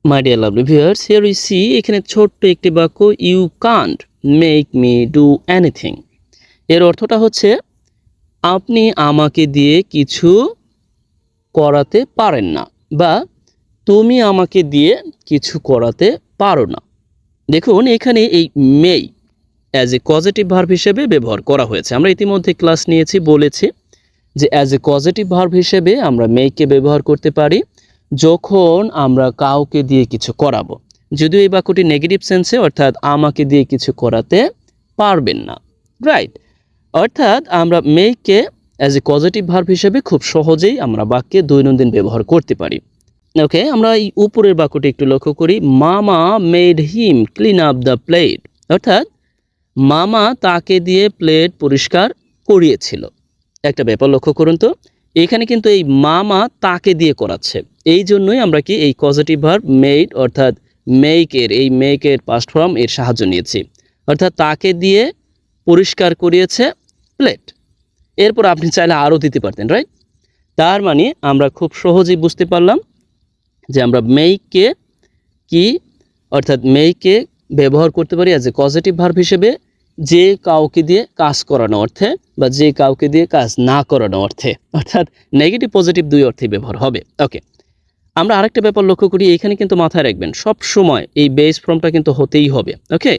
My dear lovely viewers, here we see এখানে ছোট্ট একটি বাক্য, you can't make me do anything. এর অর্থটা হচ্ছে আপনি আমাকে দিয়ে কিছু করাতে পারেন না, বা তুমি আমাকে দিয়ে কিছু করাতে পারো না। দেখুন এখানে এই মেই অ্যাজ এ পজিটিভ ভার্ব হিসেবে ব্যবহার করা হয়েছে। আমরা ইতিমধ্যে ক্লাস নিয়েছি, বলেছি যে অ্যাজ এ পজিটিভ ভার্ব হিসেবে আমরা মেইকে ব্যবহার করতে পারি যখন আমরা কাউকে দিয়ে কিছু করাবো। যদিও এই বাক্যটি নেগেটিভ সেন্সে, অর্থাৎ আমাকে দিয়ে কিছু করাতে পারবেন না, রাইট। অর্থাৎ আমরা মেইকে অ্যাজ এ পজিটিভ ভার্ব হিসেবে খুব সহজেই আমরা বাক্যে দৈনন্দিন ব্যবহার করতে পারি। ওকে, আমরা এই উপরের বাক্যটি একটু লক্ষ্য করি। মামা made him clean up the plate, অর্থাৎ মামা তাকে দিয়ে প্লেট পরিষ্কার করিয়েছিল। একটা ব্যাপার লক্ষ্য করুন তো, এখানে কিন্তু এই মামা তাকে দিয়ে করাচ্ছে, এই জন্যই আমরা কি এই পজিটিভ ভার্ব মেড অর্থাৎ মেকের পাস্ট ফর্ম এর সাহায্য নিয়েছি, অর্থাৎ তাকে দিয়ে পরিষ্কার করিয়েছে প্লেট। এরপর আপনি চাইলে আরও দিতে পারতেন, রাইট। তার মানে আমরা খুব সহজেই বুঝতে পারলাম যে আমরা মেইকে কি, অর্থাৎ মেইকে ব্যবহার করতে পারি অ্যাজ এ পজিটিভ ভার্ব হিসেবে যে কাউকে দিয়ে কাজ করানো অর্থে, বা যে কাউকে দিয়ে কাজ না করানো অর্থে, অর্থাৎ নেগেটিভ পজিটিভ দুই অর্থেই ব্যবহার হবে। ওকে, আমরা আরেকটা ব্যাপার লক্ষ্য করি, এখানে কিন্তু মাথায় রাখবেন সব সময় এই বেস ফর্মটা কিন্তু হতেই হবে। ওকে,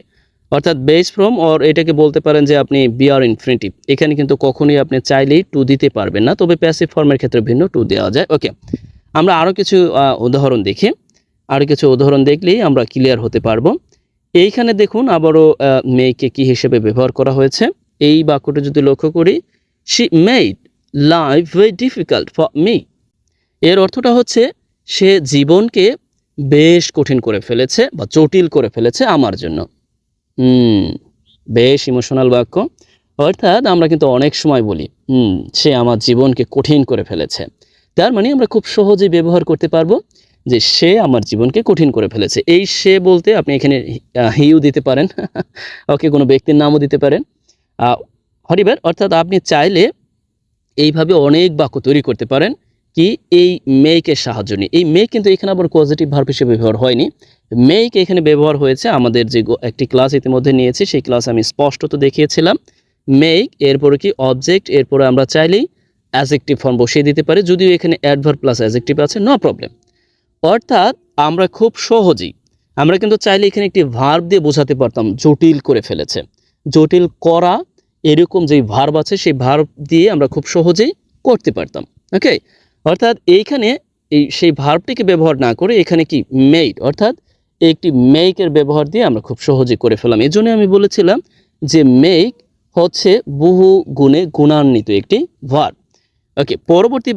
অর্থাৎ বেস ফর্ম, অর এটাকে বলতে পারেন যে আপনি বিআর ইনফিনিটিভ, এখানে কিন্তু কখনোই আপনি চাইলেই টু দিতে পারবেন না, তবে প্যাসিভ ফর্মের ক্ষেত্রে ভিন্ন টু দেওয়া যায়। ওকে, আমরা আরও কিছু উদাহরণ দেখি। আরও কিছু উদাহরণ দেখলেই আমরা ক্লিয়ার হতে পারবো। এইখানে দেখুন আবারও মেয়েকে কি হিসেবে ব্যবহার করা হয়েছে। এই বাক্যটা যদি লক্ষ্য করি, she made life very difficult for me. এর অর্থটা হচ্ছে সে জীবনকে বেশ কঠিন করে ফেলেছে বা জটিল করে ফেলেছে আমার জন্য। বেশ ইমোশনাল বাক্য। অর্থাৎ আমরা কিন্তু অনেক সময় বলি সে আমার জীবনকে কঠিন করে ফেলেছে। তার মানে আমরা খুব সহজেই ব্যবহার করতে পারবো যে সে আমার জীবনকে কঠিন করে ফেলেছে। এই সে বলতে আপনি এখানে হিউ দিতে পারেন ওকে, কোনো ব্যক্তির নামও দিতে পারেন, হরিবার। অর্থাৎ আপনি চাইলে এইভাবে অনেক বাক্য তৈরি করতে পারেন কি এই মেইকের সাহায্য নিয়ে। এই মেইক কিন্তু এখানে আবার পজিটিভ ভার্ব হিসেবে ব্যবহার হয়নি, মেইক এখানে ব্যবহার হয়েছে আমাদের যে একটি ক্লাস ইতিমধ্যে নিয়েছি, সেই ক্লাস আমি স্পষ্টত দেখিয়েছিলাম। মেইক, এরপরে কি অবজেক্ট, এরপরে আমরা চাইলেই অ্যাডজেক্টিভ ফর্ম বসিয়ে দিতে পারি, যদিও এখানে অ্যাডভার্ব প্লাস অ্যাডজেক্টিভ আছে, নো প্রবলেম। অর্থাৎ আমরা খুব সহজেই আমরা কিন্তু চাইলে এখানে একটি ভার্ব দিয়ে বোঝাতে পারতাম জটিল করে ফেলেছে, জটিল করা, এরকম যেই ভার্ব আছে সেই ভার্ব দিয়ে আমরা খুব সহজেই করতে পারতাম। ওকে, অর্থাৎ এইখানে সেই ভার্বটিকে ব্যবহার না করে এখানে কি মেড, অর্থাৎ একটি মেইকের ব্যবহার দিয়ে আমরা খুব সহজেই করে ফেলাম। এই জন্য আমি বলেছিলাম যে মেইক হচ্ছে বহু গুণে গুণান্বিত একটি ভার্ব। ওকে, পরবর্তী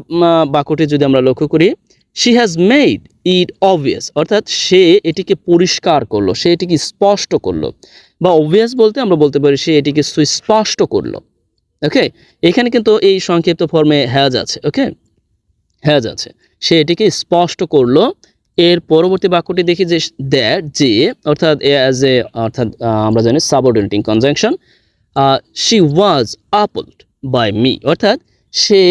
বাক্যটি যদি আমরা লক্ষ্য করি, she has made it obvious, অর্থাৎ সে এটিকে পরিষ্কার করলো, সে এটিকে স্পষ্ট করলো, বা অবভিয়াস বলতে আমরা বলতে পারি সে এটিকে সুস্পষ্ট করলো। ওকে, এখানে কিন্তু এই সংক্ষিপ্ত ফর্মে হ্যাজ আছে। ওকে, হ্যাজ আছে, সে এটিকে স্পষ্ট করলো। এর পরবর্তী বাক্যটি দেখি যে দ্যাট, যে, অর্থাৎ অ্যাজ এ, অর্থাৎ আমরা জানি subordinating conjunction. She was appalled by me, অর্থাৎ সে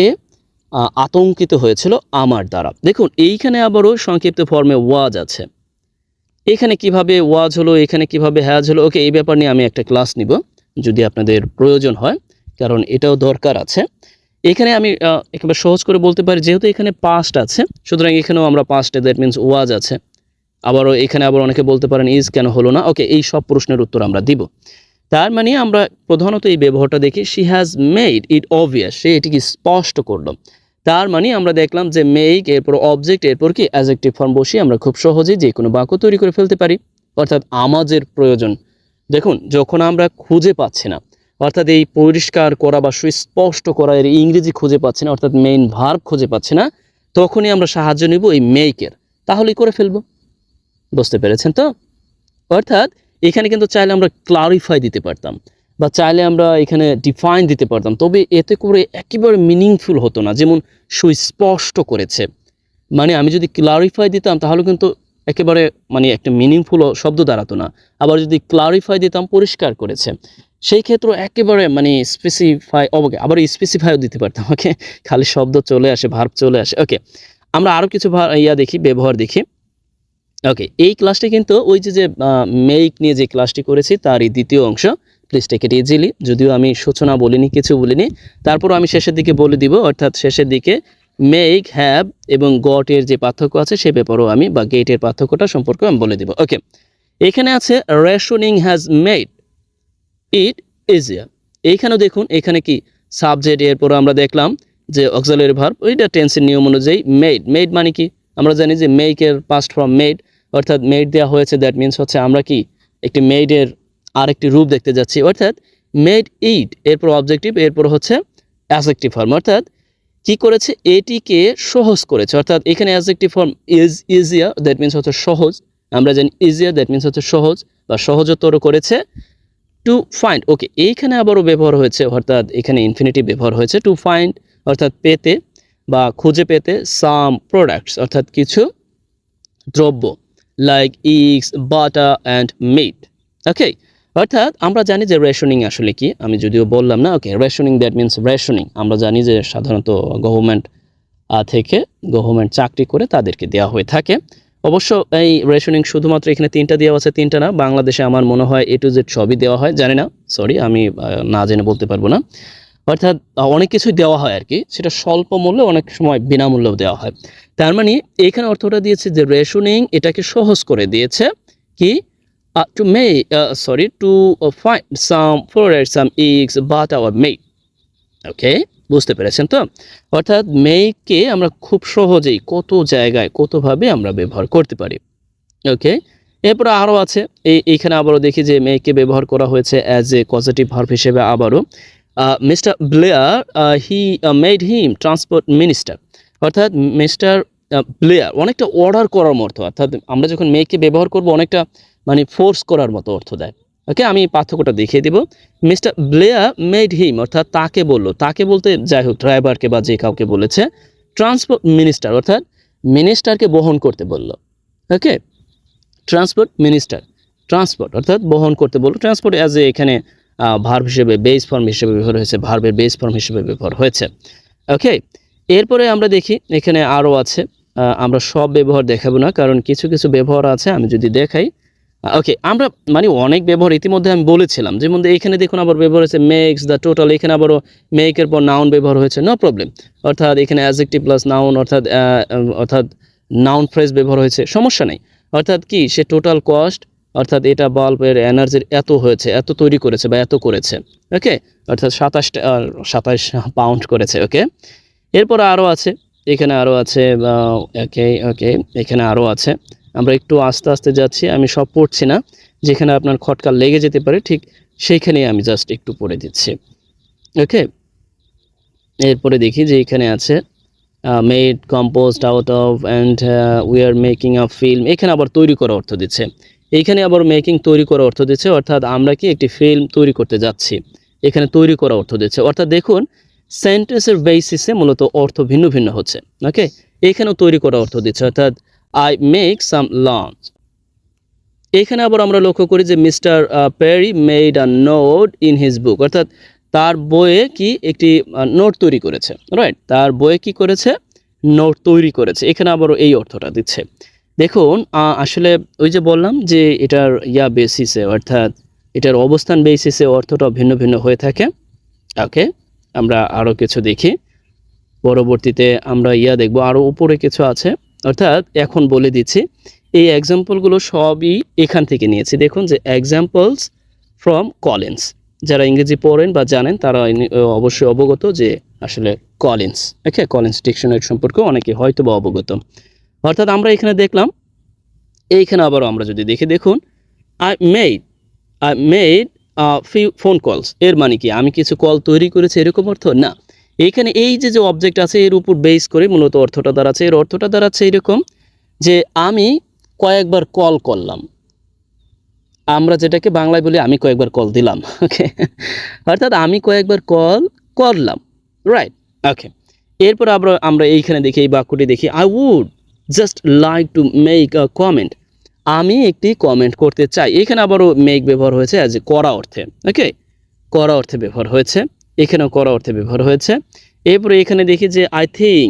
আতঙ্কিত হয়েছিল আমার দ্বারা। দেখুন এইখানে আবারও সংক্ষিপ্ত ফর্মে ওয়াজ আছে, এখানে কিভাবে ওয়াজ হলো, এখানে কিভাবে হ্যাজ হলো। ওকে, এই ব্যাপার নিয়ে আমি একটা ক্লাস নিব যদি আপনাদের প্রয়োজন হয়, কারণ এটাও দরকার আছে। এখানে আমি একেবারে সহজ করে বলতে পারি, যেহেতু এখানে পাস্ট আছে, সুতরাং এখানেও আমরা পাস্টে, দ্যাট মিনস ওয়াজ আছে। আবারও এখানে আবার অনেকে বলতে পারেন ইজ কেন হলো না। ওকে, এই সব প্রশ্নের উত্তর আমরা দিব। তার মানে আমরা প্রধানত এই ব্যবহারটা দেখি, she has made it obvious, সে এটিকে স্পষ্ট করলো। তার মানে আমরা দেখলাম যে মেক, এরপর অবজেক্ট, এরপর কি অ্যাডজেক্টিভ ফর্ম বসিয়ে আমরা খুব সহজেই যে কোনো বাক্য তৈরি করে ফেলতে পারি। অর্থাৎ আমাদের প্রয়োজন, দেখুন যখন আমরা খুঁজে পাচ্ছি না, অর্থাৎ এই পরিষ্কার করা বা সুস্পষ্ট করা এর ইংরেজি খুঁজে পাচ্ছি না, অর্থাৎ মেইন ভার্ব খুঁজে পাচ্ছি না, তখনই আমরা সাহায্য নিব এই মেইকের, তাহলেই করে ফেলবো। বুঝতে পেরেছেন তো? অর্থাৎ এখানে কিন্তু চাইলে আমরা ক্লারিফাই দিতে পারতাম, বা চাইলে আমরা এখানে ডিফাইন দিতে পারতাম, তবে এতে করে একেবারে মিনিংফুল হতো না। যেমন সুস্পষ্ট করেছে, মানে আমি যদি ক্লারিফাই দিতাম তাহলে কিন্তু একেবারে মানে একটা মিনিংফুল শব্দ দাঁড়াতো না। আবার যদি ক্লারিফাই দিতাম পরিষ্কার করেছে, সেই ক্ষেত্রে একেবারে মানে স্পেসিফাই, আবার স্পেসিফাইও দিতে পারতাম। ওকে, খালি শব্দ চলে আসে, ভার্ব চলে আসে। ওকে, আমরা আরও কিছু দেখি, ব্যবহার দেখি। ওকে, এই ক্লাসটি কিন্তু ওই যে মেক নিয়ে যে ক্লাসটি করেছি তারই দ্বিতীয় অংশ। Please take it easily. যদিও আমি সূচনা বলিনি, কিছু বলিনি, তারপরও আমি শেষের দিকে বলে দিব, অর্থাৎ শেষের দিকে মেক, হ্যাভ এবং গট এর যে পার্থক্য আছে সে ব্যাপারেও আমি, বা গেট এর পার্থক্যটা সম্পর্কে আমি বলে দিব। ওকে, এখানে আছে rationing has made it easier. এইখানেও দেখুন, এখানে কি সাবজেক্ট, এরপর আমরা দেখলাম যে অক্সিলারি ভার্ব, ওইটা টেন্সের নিয়ম অনুযায়ী মেড। মেড মানে কি, আমরা জানি যে মেকের পাস্ট ফর্ম মেড, অর্থাৎ মেড দেওয়া হয়েছে, দ্যাট মিনস হচ্ছে আমরা কি একটি মেডের আরেকটি রূপ দেখতে যাচ্ছি, অর্থাৎ মেড ইট, এরপর অবজেক্টিভ, এরপর হচ্ছে অ্যাডজেক্টিভ ফর্ম, অর্থাৎ কি করেছে, এটিকে সহজ করেছে। অর্থাৎ এখানে adjective form is, easier, that means হচ্ছে সহজ। আমরা জানি ইজিয়ার দ্যাট মিনস হচ্ছে সহজ বা সহজতর করেছে। টু ফাইন্ড, ওকে, এইখানে আবারও ব্যবহার হয়েছে, অর্থাৎ এখানে ইনফিনিটিভ ব্যবহার হয়েছে। টু ফাইন্ড অর্থাৎ পেতে বা খুঁজে পেতে, সাম প্রোডাক্টস অর্থাৎ কিছু দ্রব্য, like eggs, butter and meat. Okay, অর্থাৎ আমরা জানি যে রেশনিং আসলে কি, আমি যদিও বললাম না। ওকে, রেশনিং দ্যাট মিনস রেশনিং, আমরা জানি যে সাধারণত গভর্নমেন্ট থেকে গভর্নমেন্ট চাকরি করে তাদেরকে দেওয়া হয়ে থাকে। অবশ্য এই রেশনিং শুধুমাত্র এখানে 3টা দেওয়া আছে, 3টা না, বাংলাদেশে আমার মনে হয় A to Z সবই দেওয়া হয়, জানি না, সরি আমি না জেনে বলতে পারবো না। অর্থাৎ অনেক কিছুই দেওয়া হয় আর কি, সেটা স্বল্প মূল্যে, অনেক সময় বিনামূল্যেও দেওয়া হয়। তার মানে এখানে অর্থটা দিয়েছে যে রেশনিং এটাকে সহজ করে দিয়েছে, কি টু মে সরি to find some fluoride, some eggs, butter or milk. Okay, বুঝতে পেরেছেন তো? অর্থাৎ মেককে আমরা খুব সহজেই কত জায়গায় কতভাবে আমরা ব্যবহার করতে পারি। ওকে, এরপরে আরও আছে, এইখানে আবারও দেখি যে মেককে ব্যবহার করা হয়েছে অ্যাজ এ পজিটিভ ভার্ব হিসেবে। আবারও mister Blair he made him transport minister, অর্থাৎ মিস্টার ব্লেয়ার অনেকটা অর্ডার করার মতো, অর্থাৎ আমরা যখন মেককে ব্যবহার করব অনেকটা মানে ফোর্স করার মতো অর্থ দেয়। ওকে, আমি পার্থক্যটা দেখিয়ে দিব। মিস্টার ব্লেয়ার মেড হিম অর্থাৎ তাকে বললো, তাকে বলতে যাই হোক ড্রাইভারকে বা যে কাউকে বলেছে, ট্রান্সপোর্ট মিনিস্টার অর্থাৎ মিনিস্টারকে বহন করতে বললো। ওকে, ট্রান্সপোর্ট মিনিস্টার, ট্রান্সপোর্ট অর্থাৎ বহন করতে বললো। ট্রান্সপোর্ট অ্যাজ এ এখানে ভার্ব হিসেবে, বেস ফর্ম হিসেবে ব্যবহার হয়েছে, ভার্বের বেস ফর্ম হিসেবে ব্যবহার হয়েছে। ওকে, এরপরে আমরা দেখি এখানে আরও আছে, আমরা সব ব্যবহার দেখাবো না, কারণ কিছু কিছু ব্যবহার আছে আমি যদি দেখাই। ওকে, আমরা মানে অনেক ব্যবহার ইতিমধ্যে আমি বলেছিলাম, যেমন এখানে দেখুন আবার ব্যবহার হয়েছে মেক্স দ্য টোটাল, এখানে আবারও মেকের পর নাউন ব্যবহার হয়েছে, নো প্রবলেম। অর্থাৎ এখানে অ্যাডজেক্টিভ প্লাস নাউন, অর্থাৎ নাউন ফ্রেজ ব্যবহার হয়েছে, সমস্যা নেই। অর্থাৎ কি, সে টোটাল কস্ট, অর্থাৎ এটা বাল্বের এনার্জির এত হয়েছে, এত তৈরি করেছে বা এত করেছে। ওকে, অর্থাৎ 27 পাউন্ড করেছে। ওকে, এরপর আরও আছে, এখানে আরও আছে, ওকে ওকে, এখানে আরও আছে। আমরা একটু আস্তে আস্তে যাচ্ছি, আমি সব পড়ছি না, যেখানে আপনার খটকা লেগে যেতে পারে ঠিক সেইখানেই আমি জাস্ট একটু পড়ে দিচ্ছি। ওকে, এরপরে দেখি যে এখানে আছে made, composed out of, and we are making a film, এখানে আবার তৈরি করা অর্থ দিচ্ছে। এইখানে আবার মেকিং তৈরি করা অর্থ দিচ্ছে, অর্থাৎ আমরা কি একটি ফিল্ম তৈরি করতে যাচ্ছি, এখানে তৈরি করা অর্থ দিচ্ছে। অর্থাৎ দেখুন সেন্টেন্সের বেসিসে মূলত অর্থ ভিন্ন ভিন্ন হচ্ছে। ওকে, এখানেও তৈরি করা অর্থ দিচ্ছে, অর্থাৎ আই মেক সাম লঞ্চ। এখানে আবার আমরা লক্ষ্য করি যে mister Perry made a note in his book, অর্থাৎ তার বইয়ে কি একটি নোট তৈরি করেছে, রাইট, তার বইয়ে কি করেছে, নোট তৈরি করেছে। এখানে আবারও এই অর্থটা দিচ্ছে। দেখুন আসলে ওই যে বললাম যে এটার বেসিসে, অর্থাৎ এটার অবস্থান বেসিসে অর্থটা ভিন্ন ভিন্ন হয়ে থাকে। ওকে, আমরা আরও কিছু দেখি, পরবর্তীতে আমরা দেখব, আরও উপরে কিছু আছে। অর্থাৎ এখন বলে দিচ্ছি, এই এক্সাম্পলগুলো সবই এখান থেকে নিয়েছি। দেখুন যে এক্সাম্পলস ফ্রম কলিন্স, যারা ইংরেজি পড়েন বা জানেন তারা অবশ্যই অবগত যে আসলে কলিন্স, ওকে, কলিন্স ডিকশনারি সম্পর্কে অনেকে হয়তো বা অবগত। অর্থাৎ আমরা এখানে দেখলাম, এইখানে আবারও আমরা যদি দেখি, দেখুন I made few phone calls, এর মানে কি আমি কিছু কল তৈরি করেছি এরকম অর্থ না। এইখানে এই যে অবজেক্ট আছে এর উপর বেস করে মূলত অর্থটা দাঁড়াচ্ছে, এর অর্থটা দাঁড়াচ্ছে এরকম যে আমি কয়েকবার কল করলাম, আমরা যেটাকে বাংলায় বলি আমি কয়েকবার কল দিলাম। ওকে, অর্থাৎ আমি কয়েকবার কল করলাম, রাইট। ওকে, এরপর আমরা এইখানে দেখি, এই বাক্যটি দেখি, I would just like to make a comment, আমি একটি কমেন্ট করতে চাই। এখানে আবারও মেক ব্যবহার হয়েছে অ্যাজ এ করা অর্থে। ওকে, করা অর্থে ব্যবহার হয়েছে, এখানেও করা অর্থে ব্যবহার হয়েছে। এরপরে এখানে দেখি যে I think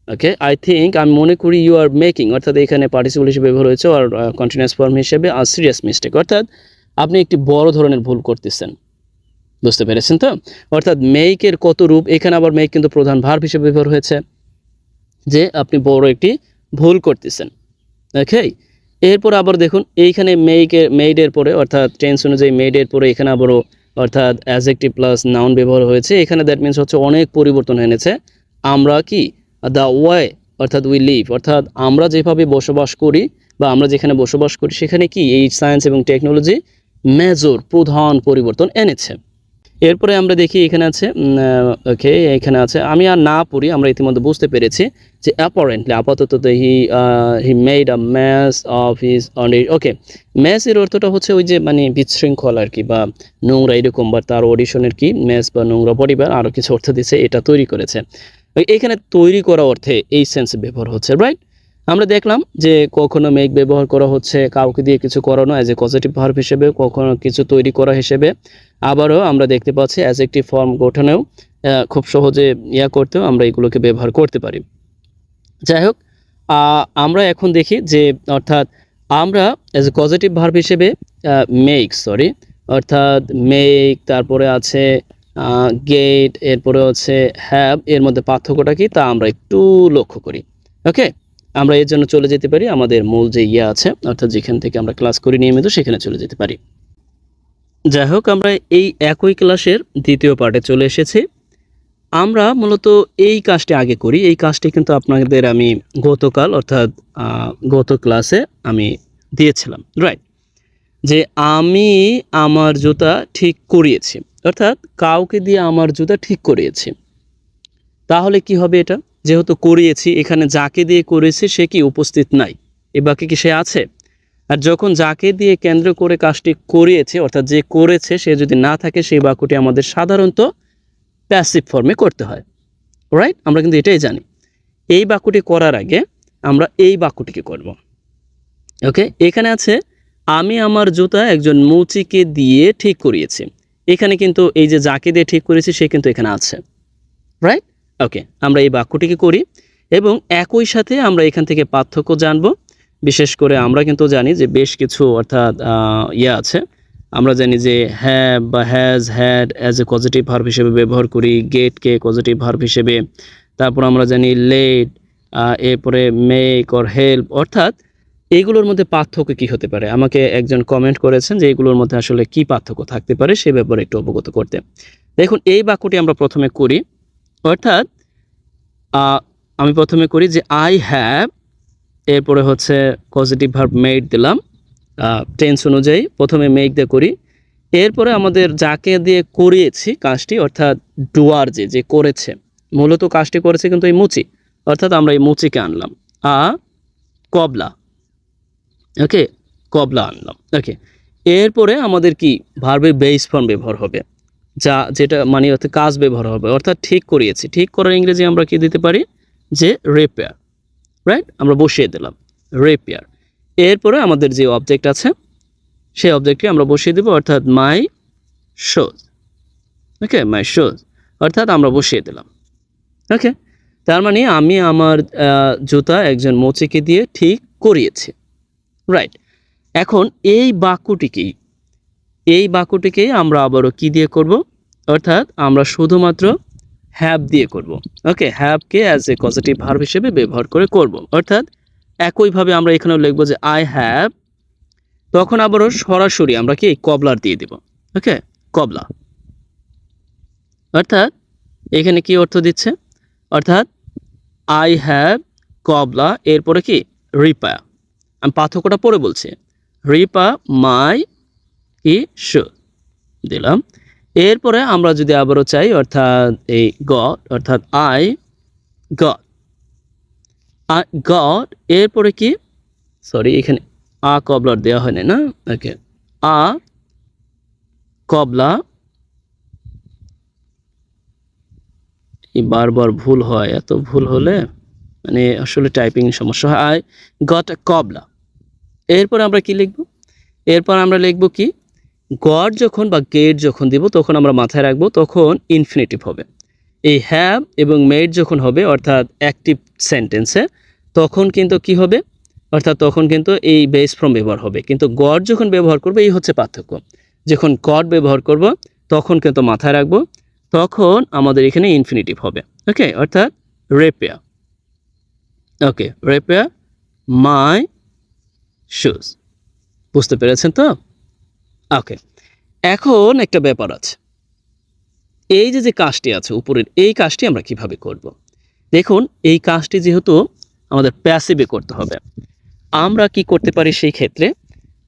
okay, I think আমি মনে করি ইউ আর মেকিং, অর্থাৎ এখানে পার্টিসিপল হিসেবে ব্যবহার হয়েছে আর কন্টিনিউয়াস ফর্ম হিসেবে আর সিরিয়াস মিস্টেক, অর্থাৎ আপনি একটি বড় ধরনের ভুল করতেছেন। বুঝতে পেরেছেন তো? অর্থাৎ মেকের কত রূপ, এখানে আবার মেক কিন্তু প্রধান ভার্ব হিসেবে ব্যবহার হয়েছে, যে আপনি বড় একটি ভুল করতেছেন। ওকে, এরপর আবার দেখুন এইখানে মেইডের পরে অর্থাৎ টেন্স অনুযায়ী মেইডের পরে এখানে আবারও অর্থাৎ অ্যাডজেক্টিভ প্লাস নাউন ব্যবহার হয়েছে। এখানে দ্যাট মিনস হচ্ছে অনেক পরিবর্তন এনেছে। আমরা কি দ্য ওয়ে অর্থাৎ উই লিভ, অর্থাৎ আমরা যেভাবে বসবাস করি বা আমরা যেখানে বসবাস করি সেখানে কি এই সায়েন্স এবং টেকনোলজি মেজর প্রধান পরিবর্তন এনেছে। এরপরে আমরা দেখি এখানে আছে ওকে, এখানে আছে আমি আর না পড়ি, আমরা ইতিমধ্যে বুঝতে পেরেছি যে অ্যাপারেন্টলি আপাতত he made a mess of his on it. Okay, mess এর অর্থটা হচ্ছে ওই যে মানে বিশৃঙ্খল আর কি, বা নোংরা এরকম, বা তার অডিশনের কি ম্যাস বা নোংরা পরিবার আরও কিছু অর্থ দিচ্ছে, এটা তৈরি করেছে। এখানে তৈরি করা অর্থে এই সেন্সে ব্যবহার হচ্ছে, রাইট? আমরা দেখলাম যে কখনো মেক ব্যবহার করা হচ্ছে কাউকে দিয়ে কিছু করানো অ্যাজ এ পজিটিভ ভার্ব হিসেবে, কখনো কিছু তৈরি করা হিসেবে, আবারও আমরা দেখতে পাচ্ছি অ্যাডজেক্টিভ ফর্ম গঠনেও খুব সহজে করতেও আমরা এগুলোকে ব্যবহার করতে পারি। যাই হোক, আমরা এখন দেখি যে অর্থাৎ আমরা অ্যাজ এ পজিটিভ ভার্ব হিসেবে অর্থাৎ মেক, তারপরে আছে গেট, এরপরে হচ্ছে হ্যাভ, এর মধ্যে পার্থক্যটা কি তা আমরা একটু লক্ষ্য করি। ওকে, আমরা এর জন্য চলে যেতে পারি আমাদের মূল যে আছে অর্থাৎ যেখান থেকে আমরা ক্লাস করি নিয়মিত, সেখানে চলে যেতে পারি। যাই হোক, আমরা এই একই ক্লাসের দ্বিতীয় পার্টে চলে এসেছি। আমরা মূলত এই কাজটি আগে করি, এই কাজটি কিন্তু আপনাদের আমি গতকাল অর্থাৎ গত ক্লাসে আমি দিয়েছিলাম, রাইট? যে আমি আমার জুতা ঠিক করিয়েছি, অর্থাৎ কাউকে দিয়ে আমার জুতা ঠিক করিয়েছি। তাহলে কি হবে এটা? যেহেতু করিয়েছি, এখানে যাকে দিয়ে করেছি সে কি উপস্থিত নাই, এ বাকি কি সে আছে? আর যখন যাকে দিয়ে কেন্দ্র করে কাজটি করিয়েছে অর্থাৎ যে করেছে সে যদি না থাকে, সেই বাক্যটি আমাদের সাধারণত প্যাসিভ ফর্মে করতে হয়, রাইট? আমরা কিন্তু এটাই জানি। এই বাক্যটি করার আগে আমরা এই বাক্যটিকে করব। ওকে, এখানে আছে আমি আমার জুতা একজন মুচিকে দিয়ে ঠিক করিয়েছি। এখানে কিন্তু এই যে যাকে দিয়ে ঠিক করেছি সে কিন্তু এখানে আছে, রাইট? ওকে, আমরা এই বাক্যটিকে করি এবং একই সাথে আমরা এখান থেকে পার্থক্য জানব। বিশেষ করে আমরা কিন্তু জানি যে বেশ কিছু অর্থাৎ আছে, আমরা জানি যে হ্যাভ বা has, had as a positive verb হিসেবে ব্যবহার করি, গেটকে পজিটিভ ভার্ব হিসেবে, তারপর আমরা জানি লেট, এরপরে মেক অর হেল্প, অর্থাৎ এইগুলোর মধ্যে পার্থক্য কি হতে পারে। আমাকে একজন কমেন্ট করেছেন যে এইগুলোর মধ্যে আসলে কি পার্থক্য থাকতে পারে সে ব্যাপারে একটু অবগত করতে। দেখুন, এই বাক্যটি আমরা প্রথমে করি, অর্থাৎ আমি প্রথমে করি যে আই হ্যাভ, এরপরে হচ্ছে পজিটিভ ভার্ব মেড দিলাম টেন্স অনুযায়ী, প্রথমে মেক দিয়ে করি, এরপরে আমাদের যাকে দিয়ে করিয়েছি কাজটি অর্থাৎ ডুয়ার যে করেছে, মূলত কাজটি করেছে কিন্তু এই মুচি, অর্থাৎ আমরা এই মুচিকে আনলাম কবলা। ওকে, কবলা আনলাম। ওকে, এরপরে আমাদের কি ভার্বের বেস ফর্ম ব্যবহার হবে, যেটা মানে অর্থাৎ কাজ ব্যবহার হবে, অর্থাৎ ঠিক করিয়েছি। ঠিক করার ইংরেজি আমরা কি দিতে পারি যে রিপেয়ার, রাইট? আমরা বসিয়ে দিলাম রিপেয়ার। এরপরে আমাদের যে অবজেক্ট আছে সেই অবজেক্টটি আমরা বসিয়ে দেব, অর্থাৎ my shoes. Okay, my shoes, অর্থাৎ আমরা বসিয়ে দিলাম। ওকে, তার মানে আমি আমার জুতা একজন মুচিকে দিয়ে ঠিক করিয়েছি, রাইট? এখন এই বাক্যটিকেই আমরা আবারও কি দিয়ে করব, অর্থাৎ আমরা শুধুমাত্র হ্যাভ দিয়ে করব। ওকে, হ্যাভকে অ্যাজ এ পজিটিভ ভার্ব হিসেবে ব্যবহার করে করব, অর্থাৎ একইভাবে আমরা এখানেও লিখব যে আই হ্যাভ, তখন আবারও সরাসরি আমরা কি কবলার দিয়ে দিব। ওকে, কবলা, অর্থাৎ এখানে কি অর্থ দিচ্ছে, অর্থাৎ আই হ্যাভ কবলা, এরপরে কি রিপা, আমি পার্থক্যটা পরে বলছি, রিপা মাই কি শুজ দিলাম। এরপরে আমরা যদি আবারও চাই অর্থাৎ এই গড, অর্থাৎ আই গড, এরপরে কি সরি এখানে কবলার দেওয়া হয়নি না। ওকে, কবলা, বারবার ভুল হয়, এত ভুল হলে মানে আসলে টাইপিং সমস্যা হয়। আই গট কবলা, এরপর আমরা কি লিখব, এরপর আমরা লিখব কি গড যখন বা গেট যখন দিব তখন আমরা মাথায় রাখবো তখন ইনফিনিটিভ হবে। এই হ্যাভ এবং মেড যখন হবে অর্থাৎ অ্যাক্টিভ সেন্টেন্সে, তখন কিন্তু কি হবে, অর্থাৎ তখন কিন্তু এই বেস ফর্ম ব্যবহার হবে। কিন্তু গড যখন ব্যবহার করবে, এই হচ্ছে পার্থক্য। যখন গড ব্যবহার করব তখন কিন্তু মাথায় রাখবো, তখন আমাদের এখানে ইনফিনিটিভ হবে। ওকে, অর্থাৎ repair. Okay, repair my shoes. বুঝতে পেরেছেন তো? ওকে, এখন একটা ব্যাপার আছে, এই যে কাজটি আছে উপরের, এই কাজটি আমরা কিভাবে করব। দেখুন, এই কাজটি যেহেতু আমাদের প্যাসিভে করতে হবে, আমরা কি করতে পারি সেই ক্ষেত্রে,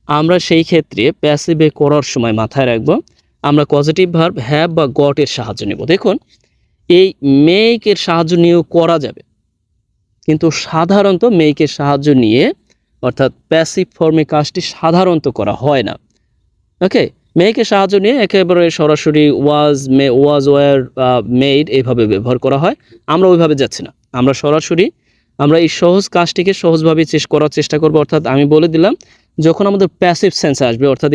আমরা সেই ক্ষেত্রে প্যাসিভে করার সময় মাথায় রাখবো আমরা পজিটিভ ভার্ব হ্যাভ বা গট এর সাহায্য নেব। দেখুন, এই মেক এর সাহায্য নিয়েও করা যাবে, কিন্তু সাধারণত মেক এর সাহায্য নিয়ে অর্থাৎ প্যাসিভ ফর্মে কাজটি সাধারণত করা হয় না। ওকে, মেকের সাহায্য নিয়ে একেবারে সরাসরি ওয়াজ ওয়ার মেড এইভাবে ব্যবহার করা হয়। আমরা ওইভাবে যাচ্ছি না, আমরা সরাসরি আমরা এই সহজ কাজটিকে সহজভাবে করার চেষ্টা করব। অর্থাৎ আমি বলে দিলাম, যখন আমাদের প্যাসিভ সেন্স আসবে, অর্থাৎ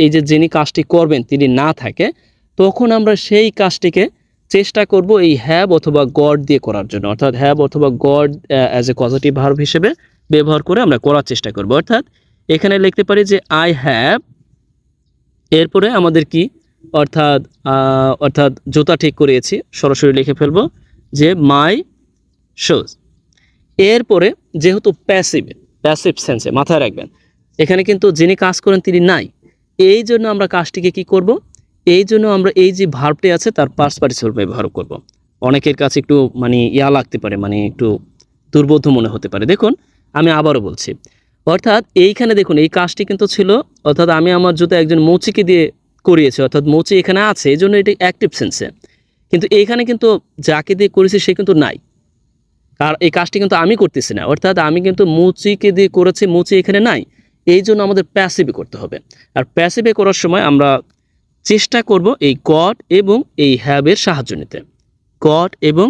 এই যে যিনি কাজটি করবেন তিনি না থাকে, তখন আমরা সেই কাজটিকে চেষ্টা করব এই হ্যাভ অথবা গড দিয়ে করার জন্য। অর্থাৎ হ্যাভ অথবা god as a positive verb হিসেবে ব্যবহার করে আমরা করার চেষ্টা করব। অর্থাৎ এখানে লিখতে পারি যে আই হ্যাভ, এরপরে আমাদের কি, অর্থাৎ জুতা ঠিক করিয়েছি, সরাসরি লিখে ফেলবো যে মাই শুজ। এরপরে যেহেতু প্যাসিভ সেন্সে, মাথায় রাখবেন এখানে কিন্তু যিনি কাজ করেন তিনি নাই, এই জন্য আমরা কাজটিকে কি করব, এই জন্য আমরা এই যে ভার্বটি আছে তার পাস্ট পার্টিসিপল ব্যবহার করব। অনেকের কাছে একটু লাগতে পারে, একটু দুর্বোধ্য মনে হতে পারে। দেখুন, আমি আবারও বলছি, অর্থাৎ এইখানে দেখুন এই কাজটি কিন্তু ছিল, অর্থাৎ আমি আমার জুতো একজন মৌচিকে দিয়ে করিয়েছি, অর্থাৎ মৌচি এখানে আছে, এই জন্য এটি অ্যাক্টিভ সেন্সে। কিন্তু এইখানে কিন্তু যাকে দিয়ে করেছি সে কিন্তু নাই, আর এই কাজটি কিন্তু আমি করতেছি না, অর্থাৎ আমি কিন্তু মৌচিকে দিয়ে করেছি, মৌচি এখানে নাই, এই জন্য আমাদের প্যাসিভে করতে হবে। আর প্যাসিভে করার সময় আমরা চেষ্টা করব এই গড এবং এই হ্যাভ এর সাহায্য নিতে, গড এবং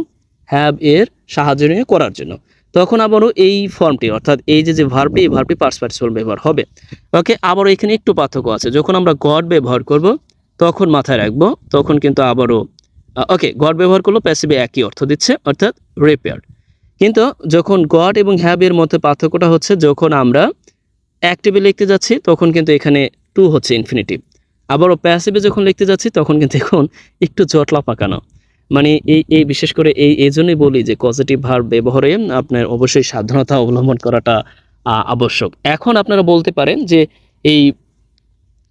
হ্যাভ এর সাহায্য নিয়ে করার জন্য। তখন আবারও এই ফর্মটি, অর্থাৎ এই যে ভার্বটি, এই ভার্বটি পাস্ট পার্টিসিপল ব্যবহার হবে। ওকে, আবারও এখানে একটু পার্থক্য আছে, যখন আমরা গড ব্যবহার করব তখন মাথায় রাখবো, তখন কিন্তু আবারও ওকে গড ব্যবহার করলো প্যাসিভে একই অর্থ দিচ্ছে, অর্থাৎ রিপেয়ার। কিন্তু যখন গড এবং হ্যাভ এর মধ্যে পার্থক্যটা হচ্ছে, যখন আমরা অ্যাক্টিভে লিখতে যাচ্ছি তখন কিন্তু এখানে টু হচ্ছে ইনফিনিটিভ, আবারও প্যাসিভে যখন লিখতে যাচ্ছি তখন কিন্তু এখন একটু জটলা পাকানো। এই বিশেষ করে এই জন্যই বলি যে পজিটিভ ভার্ব ব্যবহারে আপনার অবশ্যই সাবধানতা অবলম্বন করাটা আবশ্যক। এখন আপনারা বলতে পারেন যে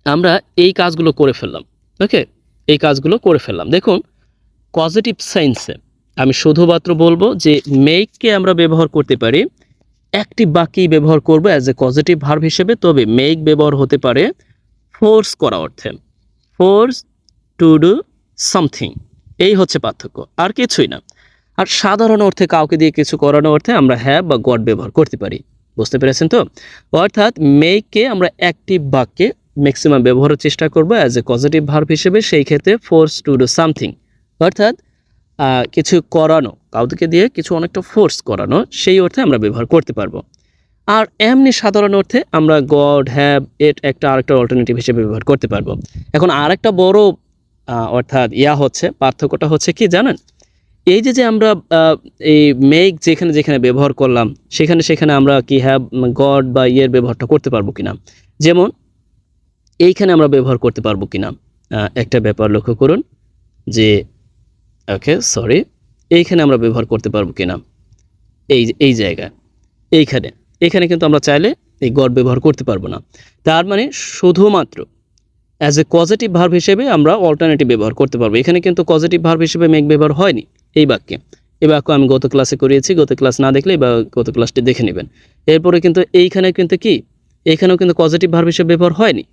আমরা এই কাজগুলো করে ফেললাম। ওকে, এই কাজগুলো করে ফেললাম। দেখুন, পজিটিভ সেন্সে আমি শুধুমাত্র বলবো যে মেককে আমরা ব্যবহার করতে পারি অ্যাক্টিভ বাক্যেই ব্যবহার করব অ্যাজ এ পজিটিভ ভার্ব হিসেবে, তবে মেক ব্যবহার হতে পারে ফোর্স করা অর্থে, ফোর্স টু ডু সামথিং। এই হচ্ছে পার্থক্য, আর কিছুই না। আর সাধারণ অর্থে কাউকে দিয়ে কিছু করানো অর্থে আমরা হ্যাভ বা গড ব্যবহার করতে পারি। বুঝতে পেরেছেন তো? অর্থাৎ মেককে আমরা অ্যাক্টিভ বাক্যে ম্যাক্সিমাম ব্যবহারের চেষ্টা করব অ্যাজ এ পজিটিভ ভার্ব হিসেবে, সেই ক্ষেত্রে ফোর্স টু ডু সামথিং, অর্থাৎ কিছু করানো, কাউকে দিয়ে কিছু অনেকটা ফোর্স করানো, সেই অর্থে আমরা ব্যবহার করতে পারবো। আর এমনি সাধারণ অর্থে আমরা গড হ্যাভ একটা আরেকটা অল্টারনেটিভ হিসেবে ব্যবহার করতে পারবো। এখন আরেকটা বড় অর্থাৎ হচ্ছে পার্থক্যটা হচ্ছে কি জানেন, এই যে আমরা এই মেক যেখানে যেখানে ব্যবহার করলাম সেখানে আমরা কি হ্যাভ গড বা ব্যবহারটা করতে পারবো কিনা, যেমন এইখানে আমরা ব্যবহার করতে পারবো কিনা। একটা ব্যাপার লক্ষ্য করুন যে ওকে সরি, এইখানে আমরা ব্যবহার করতে পারবো কিনা, এই জায়গায় এখানে কিন্তু আমরা চাইলে এই গড ব্যবহার করতে পারবো না। তার মানে শুধুমাত্র অ্যাজ এ পজিটিভ ভার্ব হিসেবে আমরা অল্টারনেটিভ ব্যবহার করতে পারবো। এখানে কিন্তু পজিটিভ ভার্ব হিসেবে মেক ব্যবহার হয়নি এই বাক্যে। এই বাক্য আমি গত ক্লাসে করিয়েছি, গত ক্লাস না দেখলে বা গত ক্লাসটি দেখে নেবেন। এরপরে কিন্তু এইখানেও কিন্তু পজিটিভ ভার্ব হিসেবে ব্যবহার হয়নি।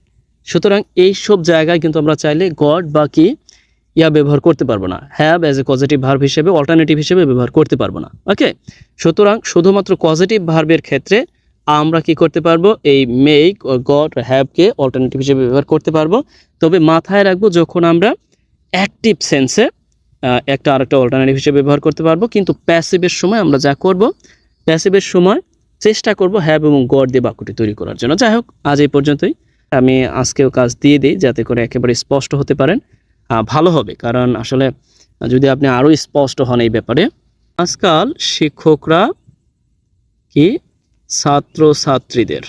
সুতরাং এই সব জায়গায় কিন্তু আমরা চাইলে গড বা কি ব্যবহার করতে পারবো না, have as a positive verb হিসেবে অল্টারনেটিভ হিসেবে ব্যবহার করতে পারবো না। ওকে, সুতরাং শুধুমাত্র পজিটিভ ভার্বের ক্ষেত্রে আমরা কি করতে পারবো, এই মেক ও গট হ্যাভকে অল্টারনেটিভ হিসেবে ব্যবহার করতে পারবো। তবে মাথায় রাখবো, যখন আমরা অ্যাক্টিভ সেন্সে একটা আরেকটা অল্টারনেটিভ হিসেবে ব্যবহার করতে পারবো, কিন্তু প্যাসিভের সময় আমরা যা করব, প্যাসিভের সময় চেষ্টা করব হ্যাভ এবং গট দিয়ে বাক্যটি তৈরি করার জন্য। যাই হোক, আজ এই পর্যন্তই। আমি আজকেও কাজ দিয়ে দিই যাতে করে একেবারে স্পষ্ট হতে পারেন, ভালো হবে। কারণ আসলে যদি আপনি আরও স্পষ্ট হন এই ব্যাপারে, আজকাল শিক্ষকরা কি ছাত্রছাত্রীদের,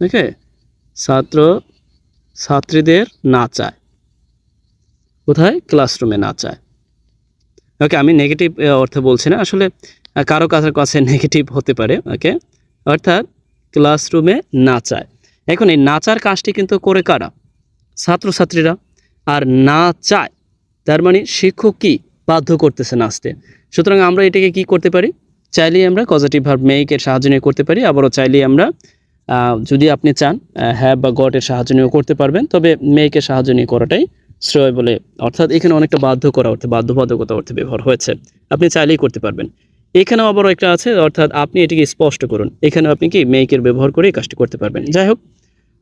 ওকে, ছাত্র ছাত্রীদের নাচায়। কোথায়? ক্লাসরুমে নাচায়। ওকে, আমি নেগেটিভ অর্থে বলছি না, আসলে কারো কাছে কাছে নেগেটিভ হতে পারে। ওকে, অর্থাৎ ক্লাসরুমে নাচায়। এখন এই নাচার কাজটি কিন্তু করে কারা? ছাত্রছাত্রীরা। আর নাচায় তার মানে শিক্ষক কি বাধ্য করতেছে নাচতে। সুতরাং আমরা এটাকে কি করতে পারি? চাইলেই আমরা কজেটিভ ভার্ব মেকের সাহায্য নিয়ে করতে পারি, আবারও চাইলেই আমরা যদি আপনি চান হ্যাভ বা গটের সাহায্য নিয়েও করতে পারবেন, তবে মেকের সাহায্য নিয়ে করাটাই শ্রেয় বলে, অর্থাৎ এখানে অনেকটা বাধ্য করা অর্থে, বাধ্যবাধকতা অর্থে ব্যবহার হয়েছে। আপনি চাইলেই করতে পারবেন। এখানেও আবারও একটা আছে, অর্থাৎ আপনি এটিকে স্পষ্ট করুন। এখানেও আপনি কি মেকের ব্যবহার করে এই কাজটি করতে পারবেন। যাই হোক,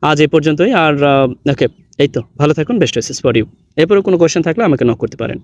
আজ এই পর্যন্তই। আর ওকে, এই তো, ভালো থাকুন, বেস্ট উইশেস ফর ইউ। এরপরেও কোনো কোয়েশ্চেন থাকলে আমাকে নক করতে পারেন।